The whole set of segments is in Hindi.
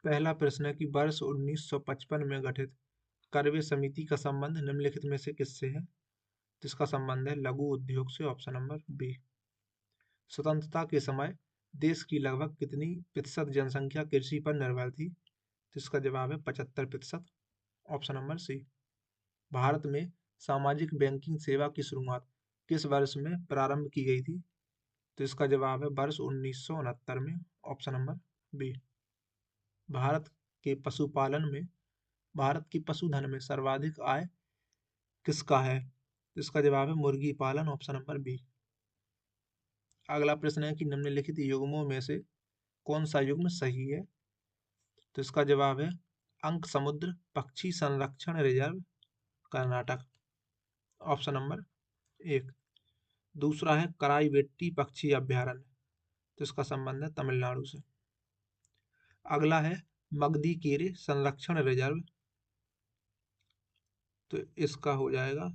पहला प्रश्न है कि वर्ष 1955 में गठित करवे समिति का संबंध निम्नलिखित में से किससे है? तो इसका संबंध है लघु उद्योग से। Option number B. स्वतंत्रता के समय देश की लगभग कितनी प्रतिशत जनसंख्या कृषि पर निर्भर थी? तो इसका जवाब है 75%। ऑप्शन नंबर सी। भारत में सामाजिक बैंकिंग सेवा की शुरुआत किस वर्ष में प्रारंभ की गई थी? तो इसका जवाब है वर्ष 1969 में। Option number B. भारत के पशुपालन में भारत की पशुधन में सर्वाधिक आय किसका है? तो इसका जवाब है मुर्गी पालन। Option number B. अगला प्रश्न है कि निम्नलिखित युग्मों में से कौन सा युग्म सही है? तो इसका जवाब है अंक समुद्र पक्षी संरक्षण रिजर्व, कर्नाटक। ऑप्शन नंबर एक। दूसरा है कराईवेट्टी पक्षी अभ्यारण्य, तो इसका संबंध है तमिलनाडु से। अगला है मगदी-केरे संरक्षण रिजर्व, तो इसका हो जाएगा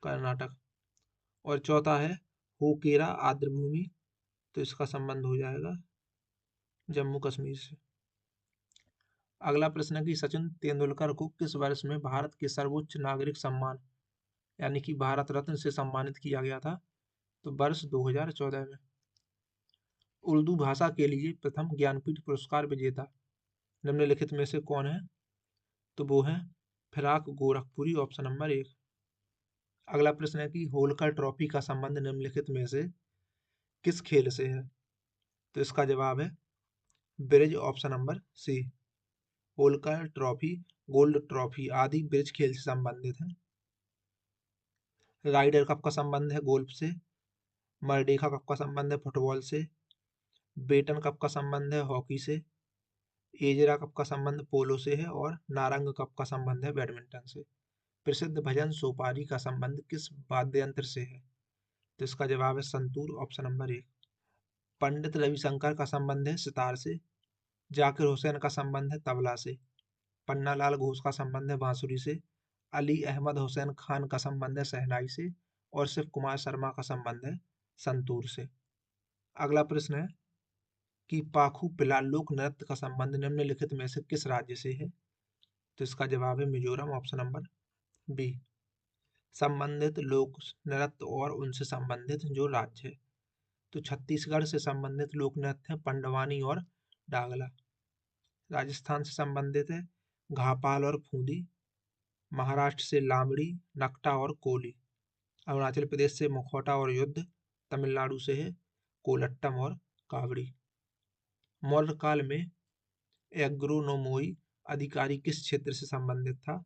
कर्नाटक। और चौथा है होकेरा आर्द्रभूमि, तो इसका संबंध हो जाएगा जम्मू कश्मीर से। अगला प्रश्न है कि सचिन तेंदुलकर को किस वर्ष में भारत के सर्वोच्च नागरिक सम्मान यानी कि भारत रत्न से सम्मानित किया गया था? तो वर्ष 2014 में। उर्दू भाषा के लिए प्रथम ज्ञानपीठ पुरस्कार विजेता निम्नलिखित में से कौन है? तो वो है फिराक गोरखपुरी। ऑप्शन नंबर एक। अगला प्रश्न है कि होलकर ट्रॉफी का संबंध निम्नलिखित में से किस खेल से है? तो इसका जवाब है bridge. Option number C. Holkar trophy, gold trophy आदि ब्रिज खेल से संबंधित है। राइडर कप का संबंध है गोल्फ से। मरडेखा कप का संबंध है फुटबॉल से। बेटन कप का संबंध है हॉकी से। एजरा कप का संबंध पोलो से है। और नारंग कप का संबंध है बैडमिंटन से। प्रसिद्ध भजन सोपारी का संबंध किस वाद्य यंत्र से है? तो इसका जवाब है संतूर। ऑप्शन नंबर एक। पंडित रविशंकर का संबंध है सितार से। जाकिर हुसैन का संबंध है तबला से। पन्नालाल घोष का संबंध है बांसुरी से। अली अहमद हुसैन खान का संबंध है शहनाई से। और शिव कुमार शर्मा का संबंध है संतूर से। अगला प्रश्न है कि पाखू पिला लोक नृत्य का संबंध निम्नलिखित में से किस राज्य से है? तो इसका जवाब है मिजोरम। Option number B. संबंधित लोक नृत्य और उनसे संबंधित जो राज्य है, तो छत्तीसगढ़ से संबंधित लोक नृत्य है पंडवानी और डागला। राजस्थान से संबंधित है घापाल और फूंदी। महाराष्ट्र से लामड़ी, नकटा और कोली। अरुणाचल प्रदेश से मुखौटा और युद्ध। तमिलनाडु से है कोलट्टम और कावड़ी। मौर्य काल में एग्रोनोमोई अधिकारी किस क्षेत्र से संबंधित था?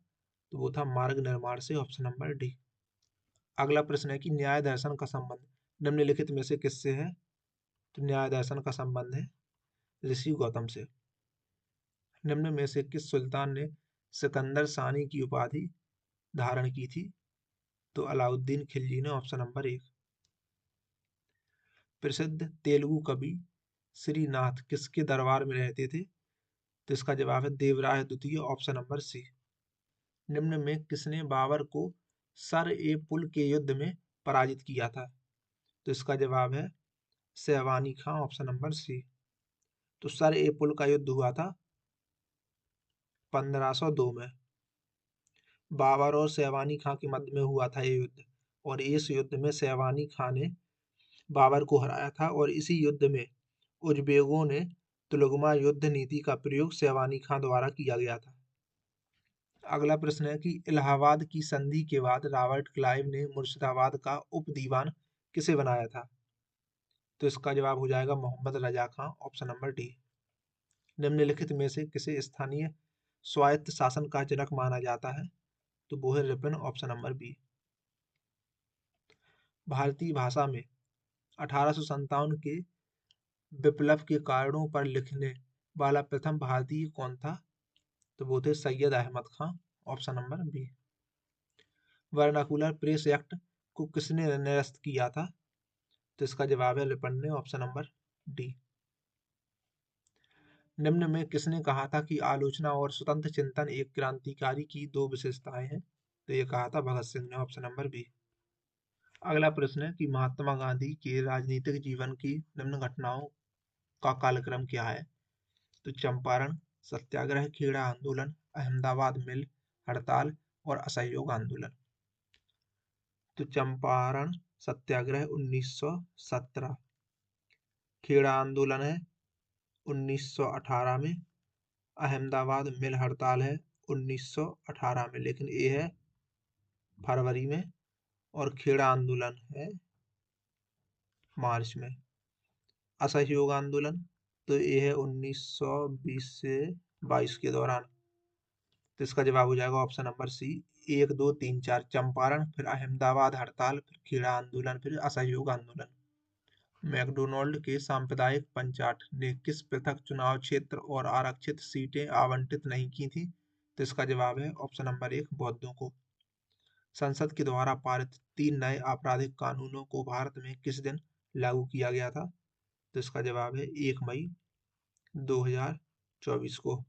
तो वो था मार्ग निर्माण से। Option number D. अगला प्रश्न है कि न्याय दर्शन का संबंध निम्नलिखित में से किससे है? तो न्याय दर्शन का संबंध है ऋषि गौतम से। निम्न में से किस सुल्तान ने सिकंदर सानी की उपाधि धारण की थी? तो अलाउद्दीन खिलजी ने। ऑप्शन नंबर एक। प्रसिद्ध तेलुगु कवि श्रीनाथ किसके दरबार में रहते थे? तो इसका जवाब है देवराय द्वितीय। Option number C. निम्न में किसने बाबर को सर ए पुल के युद्ध में पराजित किया था? तो इसका जवाब है सहवानी खां। ऑप्शन नंबर सी। तो सर ए पुल का युद्ध हुआ था 1502 में। बाबर और सहवानी खां के मध्य में हुआ था ये युद्ध। और इस युद्ध में सहवानी खां ने बाबर को हराया था। और इसी युद्ध में उजबेगों ने तुलगमा युद्ध नीति का प्रयोग सहवानी खां द्वारा किया गया था। अगला प्रश्न है कि इलाहाबाद की संधि के बाद रॉबर्ट क्लाइव ने मुर्शिदाबाद का उप दीवान किसे बनाया था? तो इसका जवाब हो जाएगा Mohammad Raza Khan. Option number D. निम्नलिखित में से किसे स्थानीय स्वायत्त शासन का जनक माना जाता है? तो वो है रिपन। Option number B. भारतीय भाषा में 1857 के विप्लव के कारणों पर लिखने वाला प्रथम भारतीय कौन था? तो वो थे Syed Ahmad Khan. Option number B. Vernacular press act को किसने निरस्त किया था? तो इसका जवाब है रिपन ने। Option number D. निम्न में किसने कहा था कि आलोचना और स्वतंत्र चिंतन एक क्रांतिकारी की दो विशेषताएं हैं? तो ये कहा था भगत सिंह ने। Option number B. अगला प्रश्न है कि महात्मा गांधी के राजनीतिक जीवन की निम्न घटनाओं का कालक्रम क्या है? तो चंपारण सत्याग्रह, खेड़ा आंदोलन, अहमदाबाद मिल हड़ताल और असहयोग आंदोलन। तो चंपारण सत्याग्रह 1917, खेड़ा आंदोलन है 1918 में, अहमदाबाद मिल हड़ताल है 1918 में, लेकिन ये है फरवरी में, और खेड़ा आंदोलन है मार्च में। असहयोग आंदोलन तो ये है 1920 से 22 के दौरान। तो इसका जवाब हो जाएगा ऑप्शन नंबर सी, 1 2 3 4, चंपारण, फिर अहमदाबाद हड़ताल, फिर खेड़ा आंदोलन, फिर असहयोग आंदोलन। मैकडोनाल्ड के सांप्रदायिक पंचाट ने किस पृथक चुनाव क्षेत्र और आरक्षित सीटें आवंटित नहीं की थी? तो इसका जवाब है ऑप्शन नंबर 1, बौद्धों को। संसद के द्वारा पारित 3 नए आपराधिक कानूनों को भारत में किस दिन लागू किया गया था? तो इसका जवाब है 1 मई 2024 को।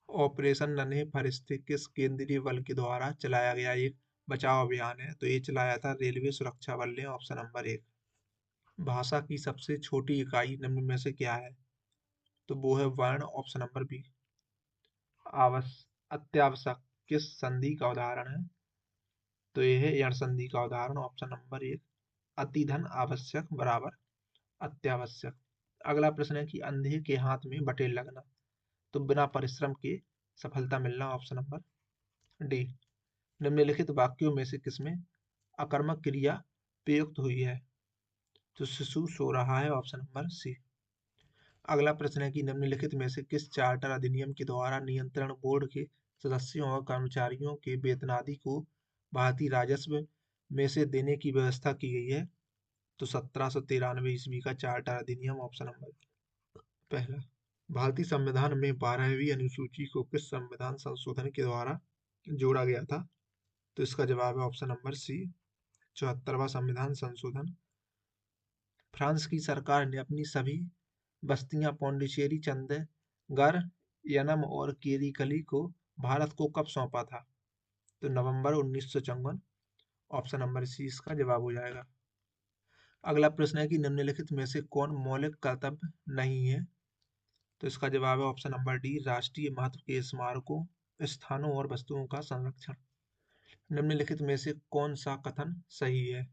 ऑपरेशन नन्हे फरिश्ते किस केंद्रीय बल के द्वारा चलाया गया एक बचाव अभियान है? तो ये चलाया था रेलवे सुरक्षा बल ने, ऑप्शन नंबर 1। भाषा की सबसे छोटी इकाई निम्न में से क्या है? तो वो है वर्ण, ऑप्शन नंबर बी। अत्यावश्यक किस संधि का उदाहरण है? तो ये है यण संधि का उदाहरण, ऑप्शन नंबर 1। अति धन आवश्यक बराबर अत्यावश्यक। अगला प्रश्न है कि अंधे के हाथ में बटेर लगना, तो बिना परिश्रम के सफलता मिलना, ऑप्शन नंबर डी। निम्नलिखित वाक्यों में से किसमें अकर्मक क्रिया प्रयुक्त हुई है? तो शिशु सो रहा है, ऑप्शन नंबर सी। अगला प्रश्न है कि निम्नलिखित में से किस चार्टर अधिनियम के द्वारा नियंत्रण बोर्ड के सदस्यों और कर्मचारियों के वेतनादि को भारतीय राजस्व में से देने की व्यवस्था की गई है? तो 1793 ईस्वी का चार्टर अधिनियम, ऑप्शन नंबर पहला। भारतीय संविधान में 12वीं अनुसूची को किस संविधान संशोधन के द्वारा जोड़ा गया था? तो इसका जवाब है ऑप्शन नंबर सी, 74वां संविधान संशोधन। फ्रांस की सरकार ने अपनी सभी बस्तियां पौंडीचेरी, चंडीगढ़, यनम और केरीकली को भारत को कब सौंपा था? तो नवंबर 1954, ऑप्शन नंबर सी इसका जवाब हो जाएगा। अगला प्रश्न है कि निम्नलिखित में से कौन मौलिक कर्तव्य नहीं है? तो इसका जवाब है ऑप्शन नंबर डी, राष्ट्रीय महत्व के स्मारकों, स्थानों और वस्तुओं का संरक्षण। निम्नलिखित में से कौन सा कथन सही है?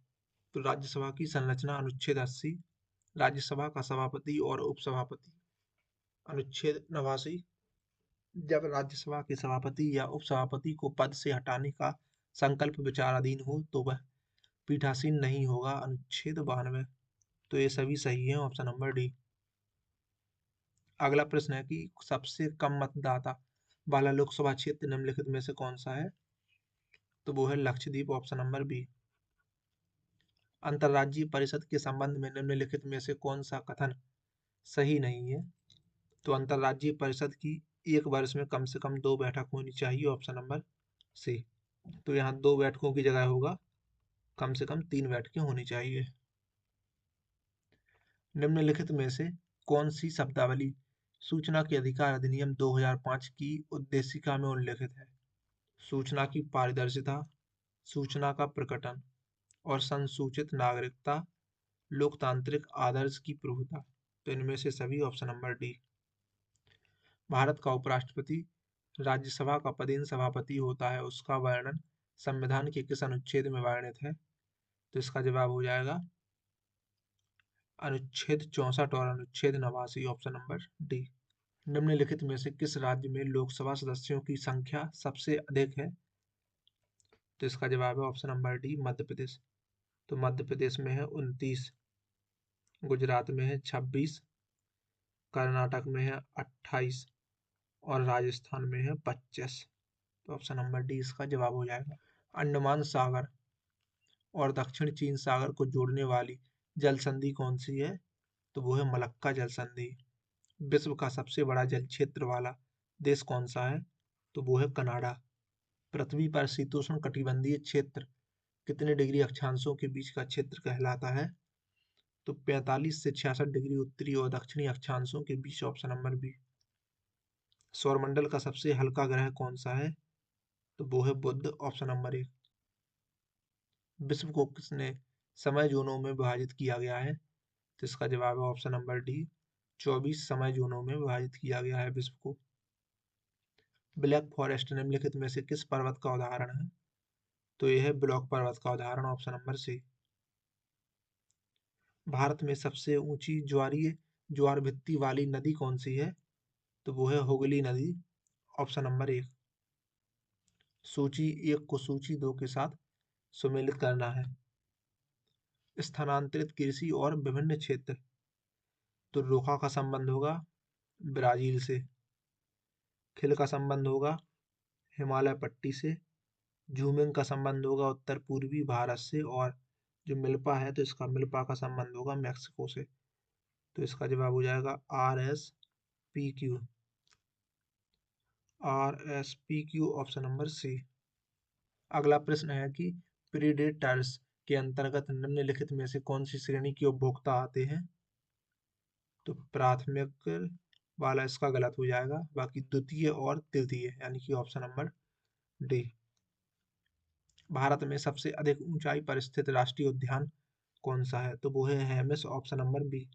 तो राज्यसभा की संरचना अनुच्छेद 80, राज्यसभा का सभापति और उपसभापति अनुच्छेद 89, जब राज्यसभा के सभापति या उपसभापति को पद से हटाने का संकल्प विचाराधीन हो तो वह पीठासीन नहीं होगा, अनुच्छेद 92। तो ये सभी सही है, ऑप्शन नंबर डी। अगला प्रश्न है कि सबसे कम मतदाता वाला लोकसभा क्षेत्र निम्नलिखित में से कौन सा है? तो वो है लक्षद्वीप, ऑप्शन नंबर बी। अंतर्राज्यीय परिषद के संबंध में निम्नलिखित में से कौन सा कथन सही नहीं है? तो अंतर्राज्यीय परिषद की एक वर्ष में कम से कम 2 बैठक होनी चाहिए, ऑप्शन नंबर सी। तो यहाँ 2 बैठकों की जगह होगा कम से कम 3 बैठकें होनी चाहिए। निम्नलिखित में से कौन सी शब्दावली सूचना के अधिकार अधिनियम 2005 की उद्देशिका में उल्लिखित है? सूचना की पारदर्शिता, सूचना का प्रकटन और संसूचित नागरिकता, लोकतांत्रिक आदर्श की प्रभुता। तो इनमें से सभी, ऑप्शन नंबर डी। भारत का उपराष्ट्रपति राज्यसभा का पदेन सभापति होता है, उसका वर्णन संविधान के किस अनुच्छेद में वर्णित है? तो इसका जवाब हो जाएगा अनुच्छेद 64 और अनुच्छेद 89, ऑप्शन नंबर डी। निम्नलिखित में से किस राज्य में लोकसभा सदस्यों की संख्या सबसे अधिक है? तो इसका जवाब है option number D, Madhya Pradesh. तो मध्य प्रदेश में है 29, गुजरात में है 26, कर्नाटक में है 28 और राजस्थान में है 25। तो ऑप्शन नंबर डी इसका जवाब हो जाएगा। अंडमान सागर और दक्षिण चीन सागर को जोड़ने वाली जल संधि कौन सी है? तो वो है मलक्का जल संधि। विश्व का सबसे बड़ा जल क्षेत्र वाला देश कौन सा है? तो वो है कनाडा। पृथ्वी पर शीतोष्ण कटिबंधीय क्षेत्र कितने डिग्री अक्षांशों के बीच का क्षेत्र कहलाता है? तो 45 से 66 डिग्री उत्तरी और दक्षिणी अक्षांशों के बीच, ऑप्शन नंबर बी। सौरमंडल का सबसे हल्का ग्रह कौन सा है? तो वो है बुध, ऑप्शन नंबर 1। विश्व को किसने समय जोनों में विभाजित किया गया है? तो इसका जवाब है ऑप्शन नंबर डी, 24 समय जोनों में विभाजित किया गया है विश्व को। ब्लैक फॉरेस्ट निम्नलिखित में से किस पर्वत का उदाहरण है? तो यह है ब्लॉक पर्वत का उदाहरण, ऑप्शन नंबर सी। भारत में सबसे ऊंची ज्वार भित्ति वाली नदी कौन सी है? तो वो है हुगली नदी, ऑप्शन नंबर 1। सूची 1 को सूची 2 के साथ सुमेलित करना है। स्थानांतरित कृषि और विभिन्न क्षेत्र, तो रोका का संबंध होगा ब्राजील से, खिल का संबंध होगा हिमालय पट्टी से, झूमिंग का संबंध होगा उत्तर पूर्वी भारत से, और जो मिल्पा है तो इसका मिल्पा का संबंध होगा मैक्सिको से। तो इसका जवाब हो जाएगा RSPQ, RSPQ, option number C. अगला प्रश्न है कि प्रीडेटर्स के अंतर्गत निम्नलिखित में से कौन सी श्रेणी के उपभोक्ता आते हैं? तो प्राथमिक वाला इसका गलत हो जाएगा, बाकी द्वितीय और तृतीय, यानी कि ऑप्शन नंबर डी। भारत में सबसे अधिक ऊंचाई पर स्थित राष्ट्रीय उद्यान कौन सा है? तो वो है हेमिस, ऑप्शन नंबर बी।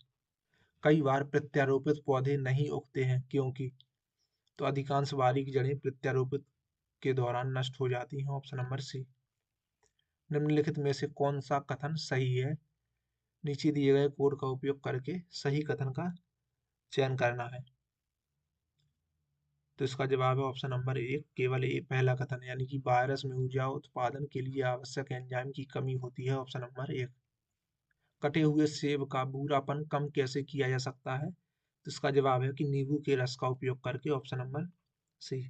कई बार प्रत्यारोपित पौधे नहीं उगते हैं क्योंकि? तो अधिकांश बारीक जड़ें प्रत्यारोपित के दौरान नष्ट हो जाती हैं, ऑप्शन नंबर सी। निम्नलिखित में से कौन सा कथन सही है? नीचे दिए गए कोड का उपयोग करके सही कथन का चयन करना है। तो इसका जवाब है ऑप्शन नंबर 1, केवल ए पहला कथन, यानी कि वायरस में ऊर्जा उत्पादन के लिए आवश्यक एंजाइम की कमी होती है, ऑप्शन नंबर 1। कटे हुए सेब का भूरापन कम कैसे किया जा सकता है? तो इसका जवाब है कि नींबू के रस का उपयोग करके, ऑप्शन नंबर सी।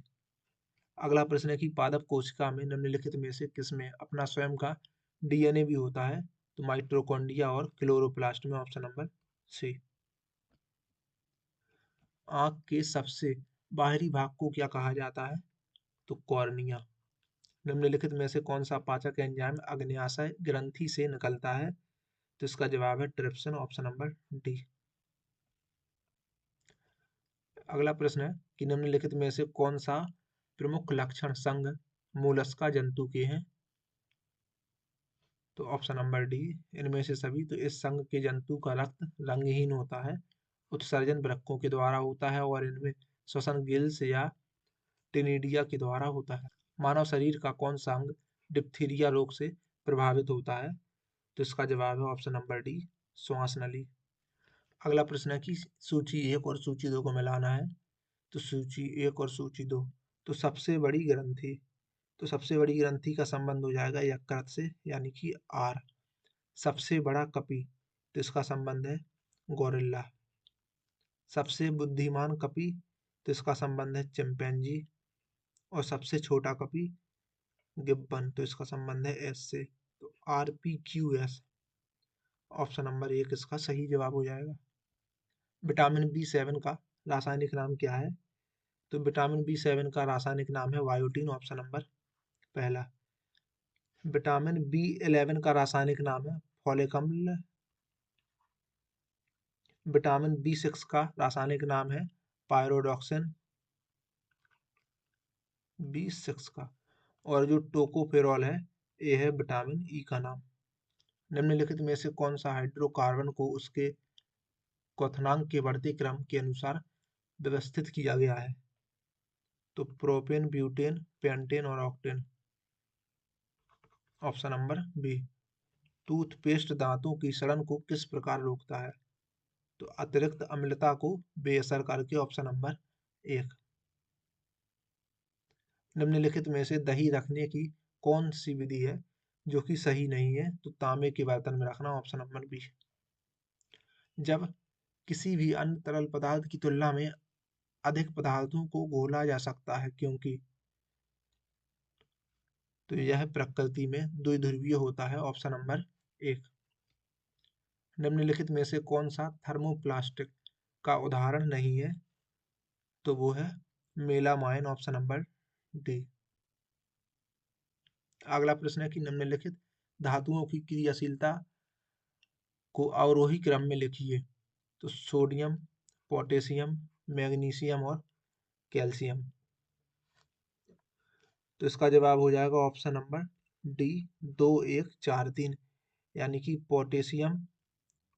अगला प्रश्न है कि पादप कोशिका में निम्नलिखित में से किसमें अपना स्वयं का DNA भी होता है? तो माइटोकॉन्ड्रिया और क्लोरोप्लास्ट में, ऑप्शन नंबर सी। आंख के सबसे बाहरी भाग को क्या कहा जाता है? तो कॉर्निया। निम्नलिखित में से कौन सा पाचक एंजाइम अग्न्याशय ग्रंथि से निकलता है? तो इसका जवाब है ट्रिप्सिन, ऑप्शन नंबर डी। अगला प्रश्न है कि निम्नलिखित में से कौन सा प्रमुख लक्षण संघ मोलस्का जंतु के हैं? तो ऑप्शन नंबर डी, इनमें से सभी। तो इस संघ के जंतु का रक्त रंगहीन होता है, उत्सर्जन वृक्कों के द्वारा होता है, और इनमें श्वसन गिल्स या टिनिडिया के द्वारा होता है। मानव शरीर का कौन सा अंग डिप्थीरिया रोग से प्रभावित होता है? तो इसका जवाब है ऑप्शन नंबर डी, श्वास नली। अगला प्रश्न है कि सूची 1 और सूची 2 को मिलाना है। तो सूची 1 और सूची 2, तो सबसे बड़ी ग्रंथि का संबंध हो जाएगा यकृत से, यानी कि आर। सबसे बड़ा कपि, तो इसका संबंध है गोरिल्ला। सबसे बुद्धिमान कपि, तो इसका संबंध है चिंपैंजी। और सबसे छोटा कपि गिब्बन, तो इसका संबंध है एस से। तो RPQS, ऑप्शन नंबर 1 इसका सही जवाब हो जाएगा। विटामिन B7 का रासायनिक नाम क्या है? तो विटामिन B7 का रासायनिक नाम है बायोटीन, ऑप्शन नंबर पहला। विटामिन B11 का रासायनिक नाम है फोलिक अम्ल। विटामिन B6 का रासायनिक नाम है पायरोडॉक्सिन, B6 का। और जो टोकोफेरॉल है, ये है विटामिन E का नाम। निम्नलिखित में से कौन सा हाइड्रोकार्बन को उसके क्वथनांक के बढ़ते क्रम के अनुसार व्यवस्थित किया गया है? तो प्रोपेन, ब्यूटेन, पेंटेन और octane, option number B. Toothpaste दांतों की सड़न को किस प्रकार रोकता है? तो अतिरिक्त अम्लता को बेअसर करके, ऑप्शन नंबर 1। निम्नलिखित में से दही रखने की कौन सी विधि है जो कि सही नहीं है? तो तांबे के बर्तन में रखना, ऑप्शन नंबर बी। जब किसी भी अन्य तरल पदार्थ की तुलना में अधिक पदार्थों को घोला जा सकता है क्योंकि? तो यह प्रकृति में द्विध्रुवीय होता है, ऑप्शन नंबर 1। निम्नलिखित में से कौन सा थर्मोप्लास्टिक का उदाहरण नहीं है? तो वो है मेलामाइन, ऑप्शन नंबर डी। अगला प्रश्न है कि निम्नलिखित धातुओं की क्रियाशीलता को अवरोही क्रम में लिखिए। तो सोडियम, पोटेशियम, मैग्नीशियम और कैल्शियम। तो इसका जवाब हो जाएगा ऑप्शन नंबर डी, 2 1 4 3, यानी कि पोटेशियम,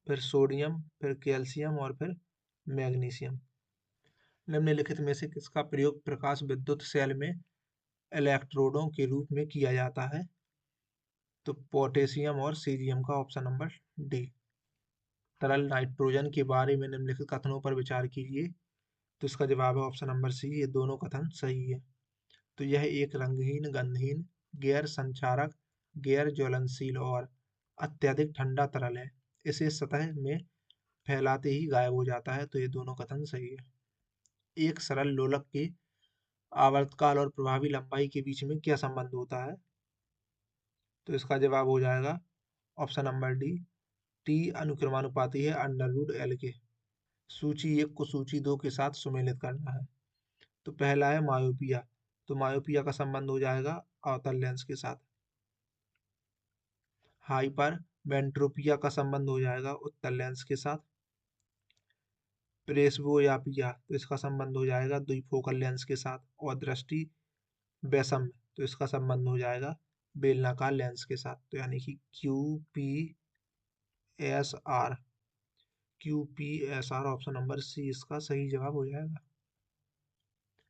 फिर सोडियम, फिर कैल्शियम और फिर मैग्नीशियम। निम्नलिखित में से किसका प्रयोग प्रकाश विद्युत सेल में इलेक्ट्रोडों के रूप में किया जाता है? तो पोटेशियम और सीरियम का ऑप्शन नंबर डी। तरल नाइट्रोजन के बारे में निम्नलिखित कथनों पर विचार कीजिए। तो इसका जवाब है ऑप्शन नंबर सी, ये दोनों कथन सही है। तो यह एक रंगहीन, गंधहीन, गैर संचारक, गैर ज्वलनशील और अत्यधिक ठंडा तरल है। इसे सतह में फैलाते ही गायब हो जाता है। तो ये दोनों कथन सही है। एक सरल लोलक के आवर्तकाल और प्रभावी लंबाई के बीच में क्या संबंध होता है? तो इसका जवाब हो जाएगा ऑप्शन नंबर डी, टी अनुक्रमानुपाती है √L के। सूची 1 को सूची 2 के साथ सुमेलित करना है। तो पहला है मायोपिया। तो मायोपिया का संबंध हो जाएगा अवतल लेंस के साथ। हाइपर मेंट्रोपिया का संबंध हो जाएगा उत्तल लेंस के साथ। प्रेसबोयापिया, तो इसका संबंध हो जाएगा द्विफोकल लेंस के साथ। और दृष्टि वैषम्य, तो इसका संबंध हो जाएगा बेलनाकार लेंस के साथ। तो यानी कि QPSR, QPSR option number C इसका सही जवाब हो जाएगा।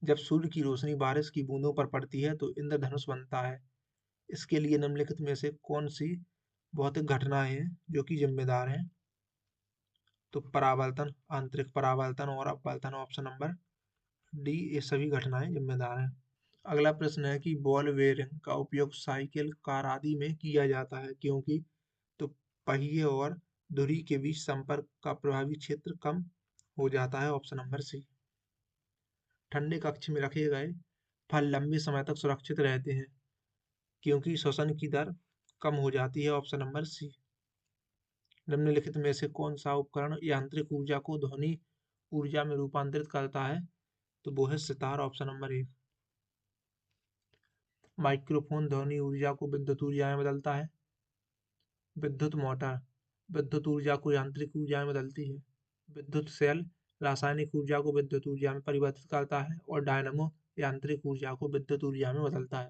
जब सूर्य की रोशनी बारिश की बूंदों पर पड़ती है तो इंद्रधनुष बनता है। इसके लिए निम्नलिखित में से कौन सी भौतिक घटनाएं हैं जो कि जिम्मेदार हैं? तो परावर्तन, आंतरिक परावर्तन और अपवर्तन ऑप्शन नंबर डी, ये सभी घटनाएं जिम्मेदार हैं। अगला प्रश्न है कि बॉल बेयरिंग का उपयोग साइकिल, कार आदि में किया जाता है क्योंकि? तो पहिए और धुरी के बीच संपर्क का प्रभावी क्षेत्र कम हो जाता है। Option number C. ठंडे कक्ष में रखे गए फल लंबे समय तक सुरक्षित रहते हैं क्योंकि श्वसन की दर कम हो जाती है। Option number C. निम्नलिखित में से कौन सा उपकरण यांत्रिक ऊर्जा को ध्वनि ऊर्जा में रूपांतरित करता है? तो वो है सितार, ऑप्शन नंबर 1। माइक्रोफोन ध्वनि ऊर्जा को विद्युत ऊर्जा में बदलता है। विद्युत मोटर विद्युत ऊर्जा को यांत्रिक ऊर्जा में बदलती है। विद्युत सेल रासायनिक ऊर्जा को विद्युत ऊर्जा में परिवर्तित करता है। और डायनमो यांत्रिक ऊर्जा को विद्युत ऊर्जा में बदलता है।